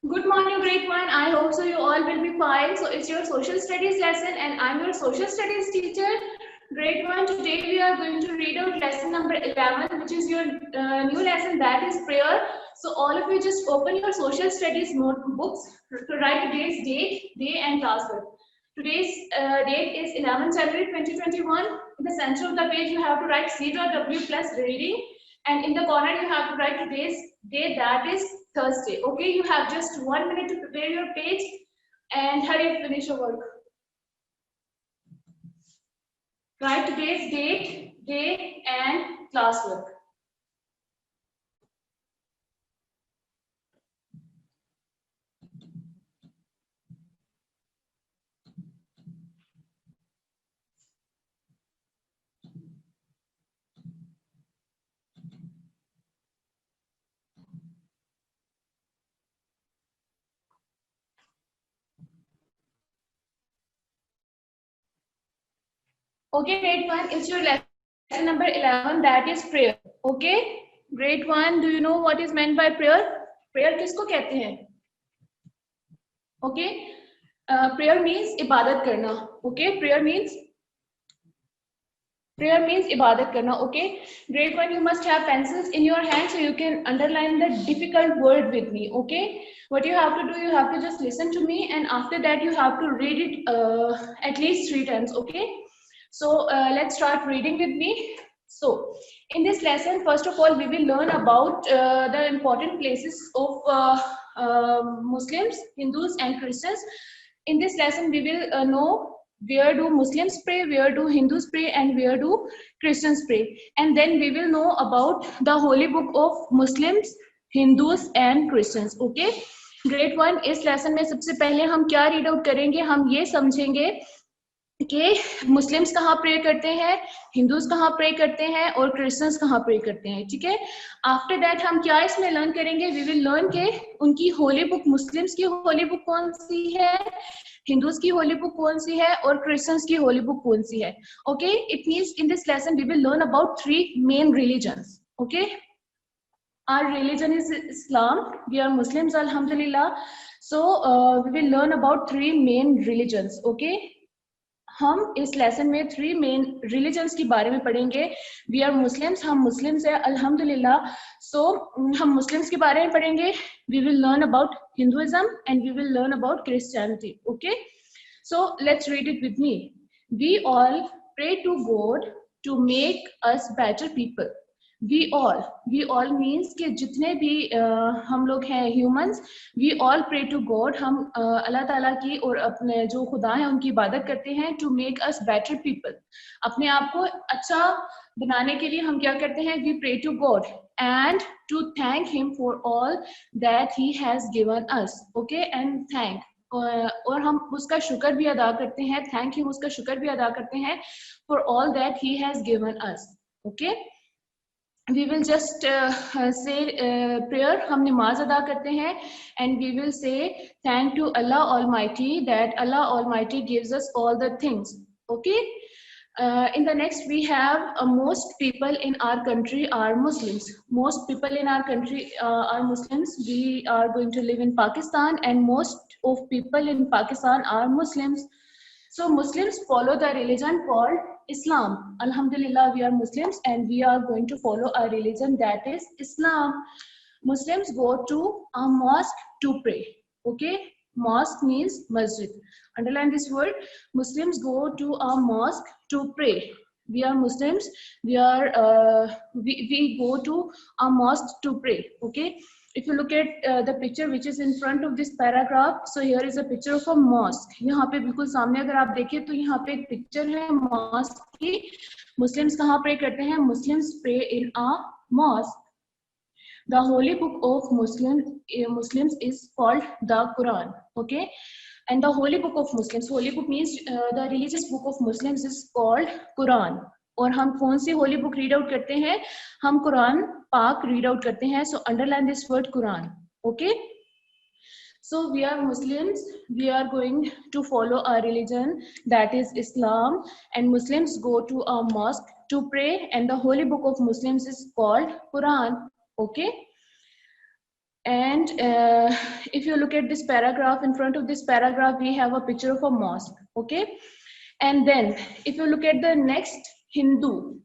Good morning, grade one. I hope so you all will be fine. So it's your social studies lesson and I'm your social studies teacher. Grade one, today we are going to read out lesson number 11, which is your new lesson, that is prayer. So all of you just open your social studies notebooks to write today's date, day and classwork. Today's date is 11 January 2021. In the center of the page, you have to write C.W plus reading. And in the corner, you have to write today's date, that is Thursday. Okay, you have just 1 minute to prepare your page and hurry up, finish your work. Write today's date, day, and classwork. Okay, grade one, it's your lesson number 11, that is prayer. Okay, grade one, do you know what is meant by prayer? Prayer किसको कहते हैं? Okay, prayer means इबादत करना. Okay, prayer means ibadat karna. Okay, grade one, you must have pencils in your hand so you can underline the difficult word with me. Okay, what you have to do, you have to just listen to me and after that you have to read it at least 3 times. Okay, so let's start reading with me. So in this lesson, first of all, we will learn about the important places of Muslims, Hindus and Christians. In this lesson, we will know where do Muslims pray, where do Hindus pray, and where do Christians pray. And then we will know about the holy book of Muslims, Hindus and Christians. Okay, grade one, इस lesson में सबसे पहले हम क्या read out करेंगे, हम ये समझेंगे कि मुस्लिम्स कहाँ प्रे करते हैं, हिंदूज कहाँ प्रे करते हैं और क्रिश्चियंस कहाँ प्रे करते हैं. ठीक है, आफ्टर दैट हम क्या इसमें लर्न करेंगे, वी विल लर्न के उनकी होली बुक, मुस्लिम्स की होली बुक कौन सी है, हिंदूज की होली बुक कौन सी है और क्रिश्चियंस की होली बुक कौन सी है. Okay, it means in this lesson we will learn about 3 main religions. Okay, our religion is Islam, we are Muslims, alhamdulillah. So we will learn about 3 main religions. Okay, हम इस lesson में 3 main religions के बारे में पढ़ेंगे. We are Muslims, हम Muslims है अल्हम्दुलिल्लाह. सो हम मुस्लिम्स के बारे में पढ़ेंगे. We will learn about Hinduism and we will learn about Christianity. Okay, so let's read it with me. We all pray to God to make us better people. we all means कि जितने भी हम लोग हैं humans, we all pray to God. हम अल्लाह ताला की और अपने जो खुदा हैं उनकी इबादत करते हैं. to make us better people, अपने आप को अच्छा बनाने के लिए हम क्या करते हैं, we pray to God and to thank him for all that he has given us. okay, and thank और हम उसका शुक्र भी अदा करते हैं, thank him, उसका शुक्र भी अदा करते हैं for all that he has given us. okay, we will just say prayer. हम नमाज अदा करते हैं and we will say thank to Allah Almighty that Allah Almighty gives us all the things. Okay, in the next we have most people in our country are Muslims. Most people in our country are Muslims. We are going to live in Pakistan and most of people in Pakistan are Muslims. So Muslims follow the religion called Islam. Alhamdulillah, we are Muslims and we are going to follow a religion that is Islam. Muslims go to a mosque to pray. Okay, mosque means masjid. Underline this word. Muslims go to a mosque to pray. We are Muslims. We go to a mosque to pray. Okay. If you look at the picture which is in front of this paragraph, so here is a picture of a mosque. यहाँ पे बिल्कुल सामने अगर आप देखें तो यहाँ पे एक पिक्चर है मॉस्क की. मुस्लिम्स कहाँ प्रे करते हैं, Muslims pray in a mosque. The holy book of Muslims is called the Quran. Okay, and the holy book of Muslims, holy book means the religious book of Muslims is called Quran. और हम कौन सी Holi book read out करते हैं, हम कुरान पाक read out करते हैं. So underline this word Quran. Okay, so we are Muslims, we are going to follow a religion that is Islam and Muslims go to a mosque to pray and the holy book of Muslims is called Quran. Okay, And if you look at this paragraph, in front of this paragraph we have a picture of a mosque. Okay, and then if you look at the next, Hindu.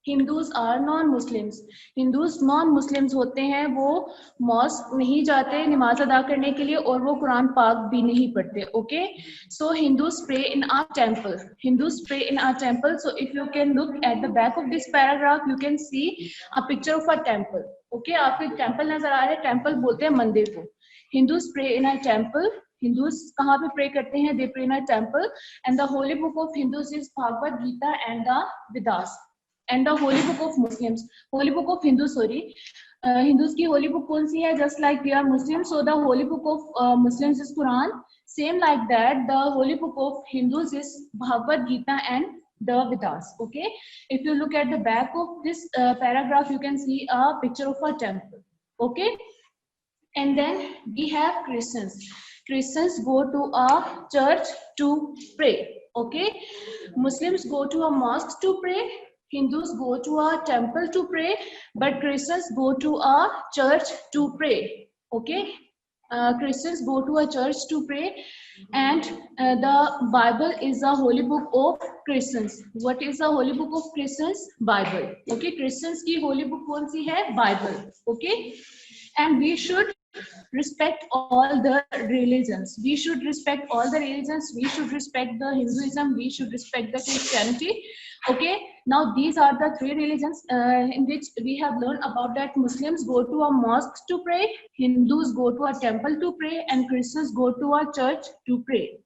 Hindus are non-Muslims. Hindus non-Muslims होते हैं, वो mask नहीं जाते नमाज अदा करने के लिए और वो कुरान पाक भी नहीं पढ़ते. Okay, so Hindus pray in our temple. Hindus pray in our temple. So if you can look at the back of this paragraph, you can see a picture of a temple. Okay, आपको एक temple नजर आ रहा है. Temple बोलते हैं मंदिर को. Hindus pray in a temple. Hindus कहाँ पे pray करते हैं? They pray in a temple. And the holy book of Hindus is Bhagavad Gita and the Vedas. And the holy book of Muslims, holy book of Hindus, sorry, Hindus की holy book कौन सी है? Just like we are Muslims, so the holy book of Muslims is Quran. Same like that, the holy book of Hindus is Bhagavad Gita and the Vedas. Okay, if you look at the back of this paragraph, you can see a picture of a temple. Okay, and then we have Christians. Christians go to a church to pray. Okay, Muslims go to a mosque to pray. Hindus go to a temple to pray, but Christians go to a church to pray. Okay, Christians go to a church to pray, and the Bible is a holy book of Christians. What is the holy book of Christians? Bible. Okay, Christians की holy book कौन सी है? Bible. Okay, and we should respect all the religions. We should respect all the religions. We should respect the Hinduism. We should respect the Christianity. Okay, now these are the three religions in which we have learned about that Muslims go to a mosque to pray, Hindus go to a temple to pray, and Christians go to a church to pray.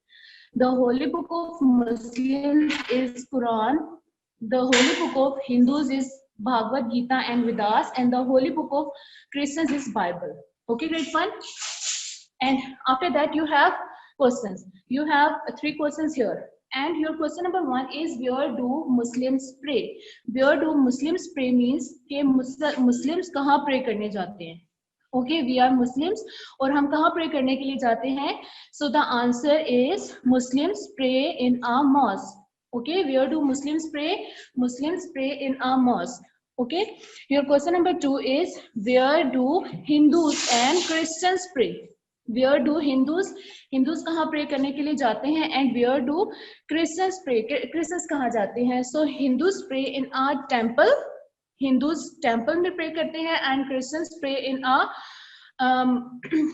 The holy book of Muslims is Quran. The holy book of Hindus is Bhagavad Gita and Vedas, and the holy book of Christians is Bible. Okay, great fun. And after that you have questions. You have three questions here. And your question number one is, where do Muslims pray? Where do Muslims pray means कि Muslims कहाँ pray करने जाते हैं? Okay, we are Muslims और हम कहाँ pray करने के लिए जाते हैं? So the answer is Muslims pray in a mosque. Okay, where do Muslims pray? Muslims pray in a mosque. Okay, your question number two is, where do Hindus and Christians pray? Where do Hindus कहाँ pray करने के लिए जाते हैं, and where do Christians pray? Christians कहाँ जाते हैं? So Hindus pray in a temple. Hindus temple में pray करते हैं, and Christians pray in a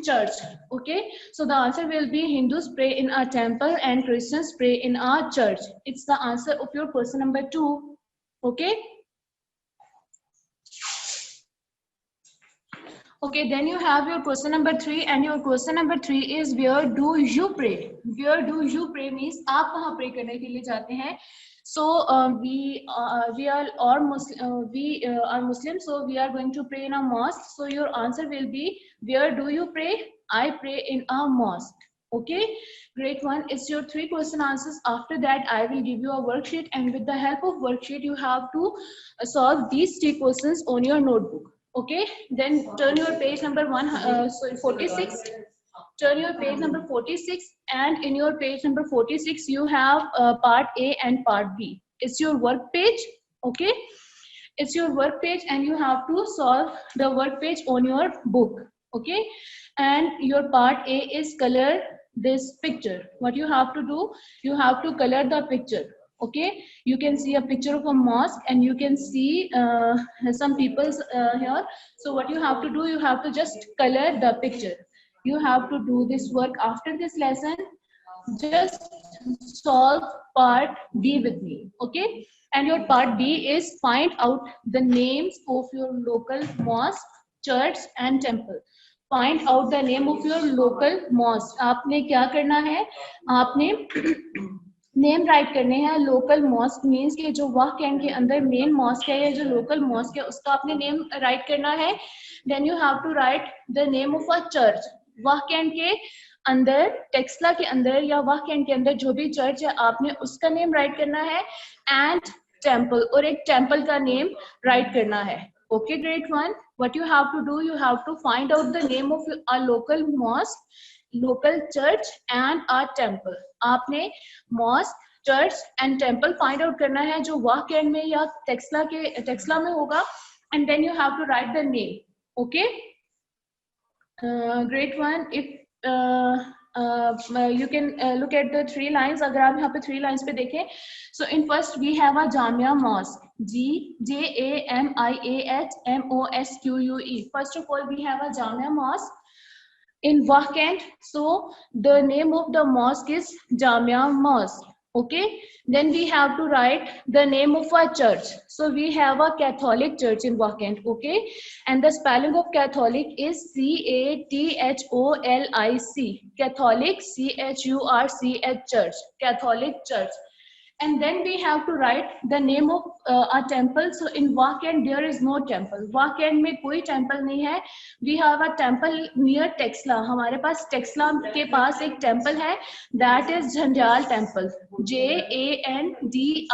church. Okay, so the answer will be Hindus pray in a temple and Christians pray in a church. It's the answer of your question number two. Okay. Okay, then you have your question number three, and your question number three is, where do you pray? Where do you pray means आप कहाँ pray करने के लिए जाते हैं? So we are all Muslims, so we are going to pray in a mosque. So your answer will be, where do you pray? I pray in a mosque. Okay, great one. It's your three question answers. After that, I will give you a worksheet, and with the help of worksheet, you have to solve these three questions on your notebook. Okay, then turn your page number 46. Turn your page number 46, and in your page number 46 you have part A and part B. It's your work page. Okay, it's your work page, and you have to solve the work page on your book. Okay, and your part A is color this picture. What you have to do, you have to color the picture. Okay, you can see a picture of a mosque, and you can see some people here. So what you have to do, you have to just color the picture. You have to do this work after this lesson. Just solve part B with me. Okay, and your part B is, find out the names of your local mosque, church and temple. Find out the name of your local mosque. आपने क्या करना है? आपने name right करने हैं. Local mask means कि जो वाह कैंट के अंदर मेन मॉस्क है या जो लोकल मॉस्क है, उसका आपने नेम राइट करना है. Then you have to write the name of a church. Wah Cantt के अंदर, टेक्सला के अंदर या वाह कैंट के अंदर जो भी चर्च है, आपने उसका नेम राइट करना है. एंड टेम्पल, और एक टेम्पल का नेम राइट करना है. Okay, great one. What you have to do, you have to find out the name of a local mosque, local church and a temple. आपने mosque, church and temple find out करना है जो वाह cantt में या टेक्सला में होगा, and then you have to write the name. Okay, Great one. If you can look at the three lines, अगर आप यहाँ पे three lines पे देखें, so in first we have a Jamia Mosque, Jamiah Mosque. First of all, we have a Jamia Mosque in Vahkent. So the name of the mosque is Jamia Mosque. Okay, then we have to write the name of a church. So we have a Catholic church in Vahkent. Okay, and the spelling of Catholic is Catholic. Catholic, Church. Church, Catholic church. And then we have to write the name of a temple. So in Vahkent there is no temple. Vahkent में कोई temple नहीं है. We have a temple near Texla. हमारे पास Texla के पास एक temple है. That is Jhanjal Temple. Jandial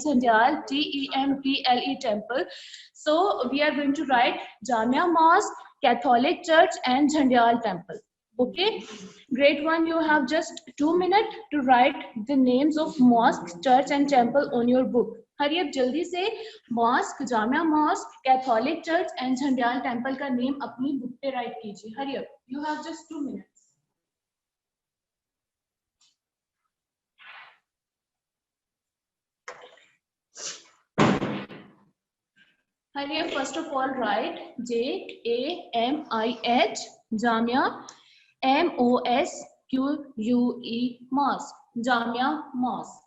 Jhanjal Temple Temple. So we are going to write Jamia Mosque, Catholic Church, and Jhanjal Temple. Okay, great one. You have just 2 minutes to write the names of mosque, church, and temple on your book. हरी अब जल्दी से mosque, Jamia mosque, Catholic church, and झंडियाल temple का name अपनी book पे write कीजिए. हरी अब. You have just 2 minutes. हरी अब first of all write JAMIH Jamia MOSQUE mosque. Jamia mosque.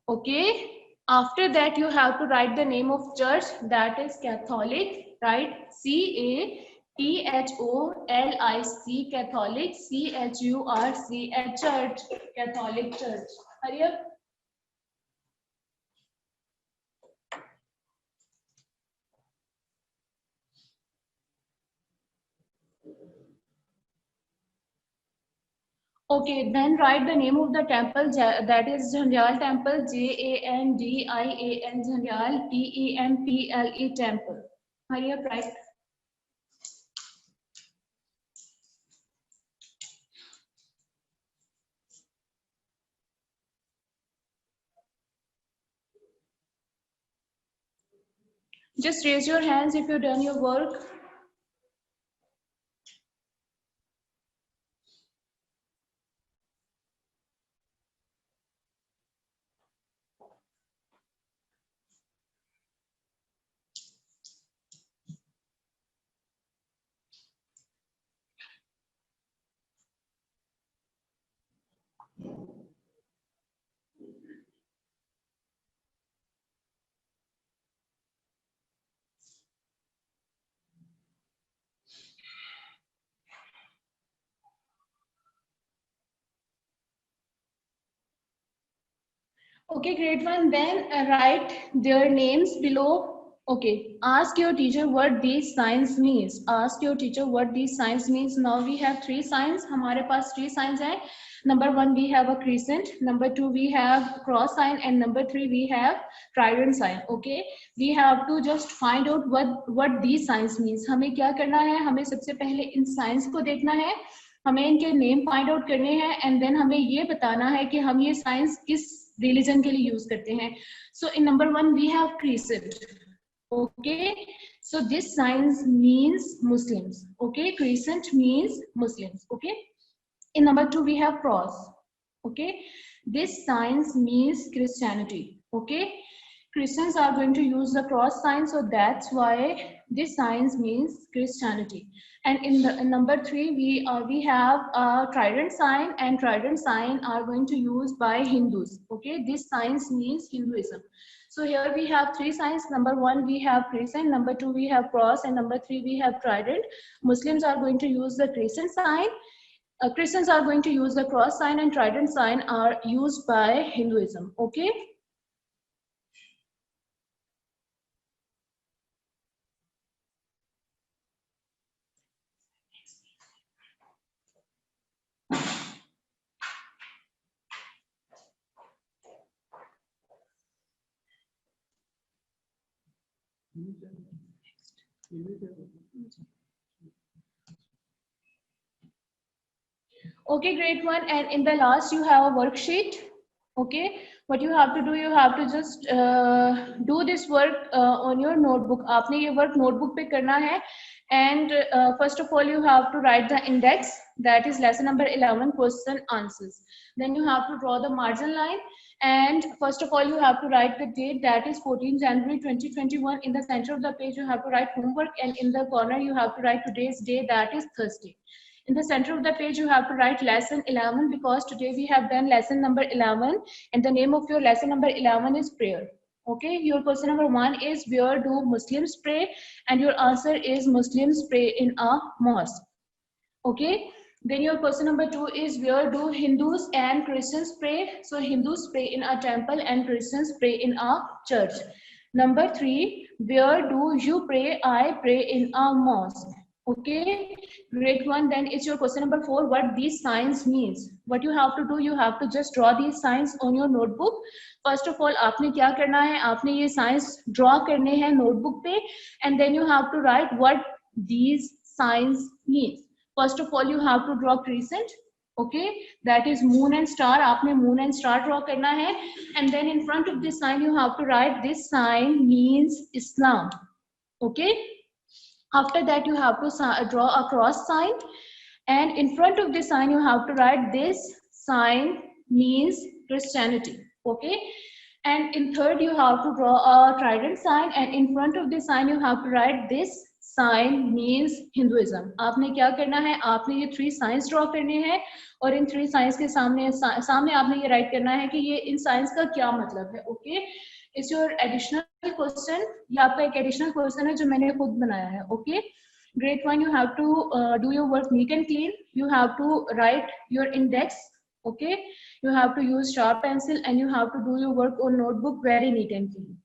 Okay, after that you have to write the name of church, that is Catholic. Write CATHOLIC, Catholic, CHURCH, church, Catholic church. Hurry up. Okay, then write the name of the temple, that is Jhandial Temple, JANDIAL, Jhandial, TEMPLE Temple. Hurry up, write. Just raise your hands if you've done your work. Okay, great one. Then write their names below. Okay, ask your teacher what these signs means. Ask your teacher what these signs means. Now we have three signs. हमारे पास three signs हैं. Number one, we have a crescent. Number two, we have cross sign, and number three, we have trident sign. Okay, we have to just find out what these signs means. हमें क्या करना है? हमें सबसे पहले इन signs को देखना है. हमें इनके नेम फाइंड आउट करने हैं एंड देन हमें ये बताना है कि हम ये साइंस किस रिलीजन के लिए यूज करते हैं. So in number one we have crescent. Okay, so this signs means Muslims. Okay, crescent means Muslims. Okay, in number two we have cross. Okay, this signs means Christianity. Okay, Christians are going to use the cross sign, so that's why this signs means Christianity. And in number three we have a trident sign, and trident sign are going to use by Hindus. Okay, this signs means Hinduism. So here we have three signs. Number one we have crescent, number two we have cross, and number three we have trident. Muslims are going to use the crescent sign. Christians are going to use the cross sign, and trident sign are used by Hinduism. Okay. Okay, great one. And in the last, you have a worksheet. Okay, what you have to do, you have to just do this work on your notebook. आपने ये work notebook पे करना है. And first of all, you have to write the index, that is lesson number 11, question answers. Then you have to draw the margin line. And first of all, you have to write the date, that is 14 January 2021. In the center of the page, you have to write homework, and in the corner, you have to write today's day, that is Thursday. In the center of the page, you have to write lesson 11, because today we have done lesson number 11, and the name of your lesson number 11 is prayer. Okay, your question number 1 is, where do Muslims pray? And your answer is, Muslims pray in a mosque. Okay, then your question number 2 is, where do Hindus and Christians pray? So Hindus pray in a temple and Christians pray in a church. Number 3, where do you pray? I pray in a mosque. Okay, great one. Then it's your question number 4, what these signs means. What you have to do, you have to just draw these signs on your notebook. First of all, आपने क्या करना है, आपने ये signs draw करने हैं notebook पे, and then you have to write what these signs means. First of all, you have to draw crescent. Okay, that is moon and star. आपने moon and star draw करना है, and then in front of this sign you have to write, this sign means Islam. Okay, after that you have to draw a cross sign, and in front of this sign you have to write, this sign means Christianity. Okay, and in third you have to draw a trident sign, and in front of this sign you have to write, this sign means Hinduism. आपने क्या करना है, आपने ये 3 signs draw करने हैं, और इन 3 signs के सामने आपने ये write करना है कि ये इन signs का क्या मतलब है. Okay, it's your additional question. ये आपका एक additional question है जो मैंने खुद बनाया है. Okay, great one. You have to do your work neat and clean. You have to write your index. Okay, you have to use sharp pencil, and you have to do your work on notebook very neat and clean.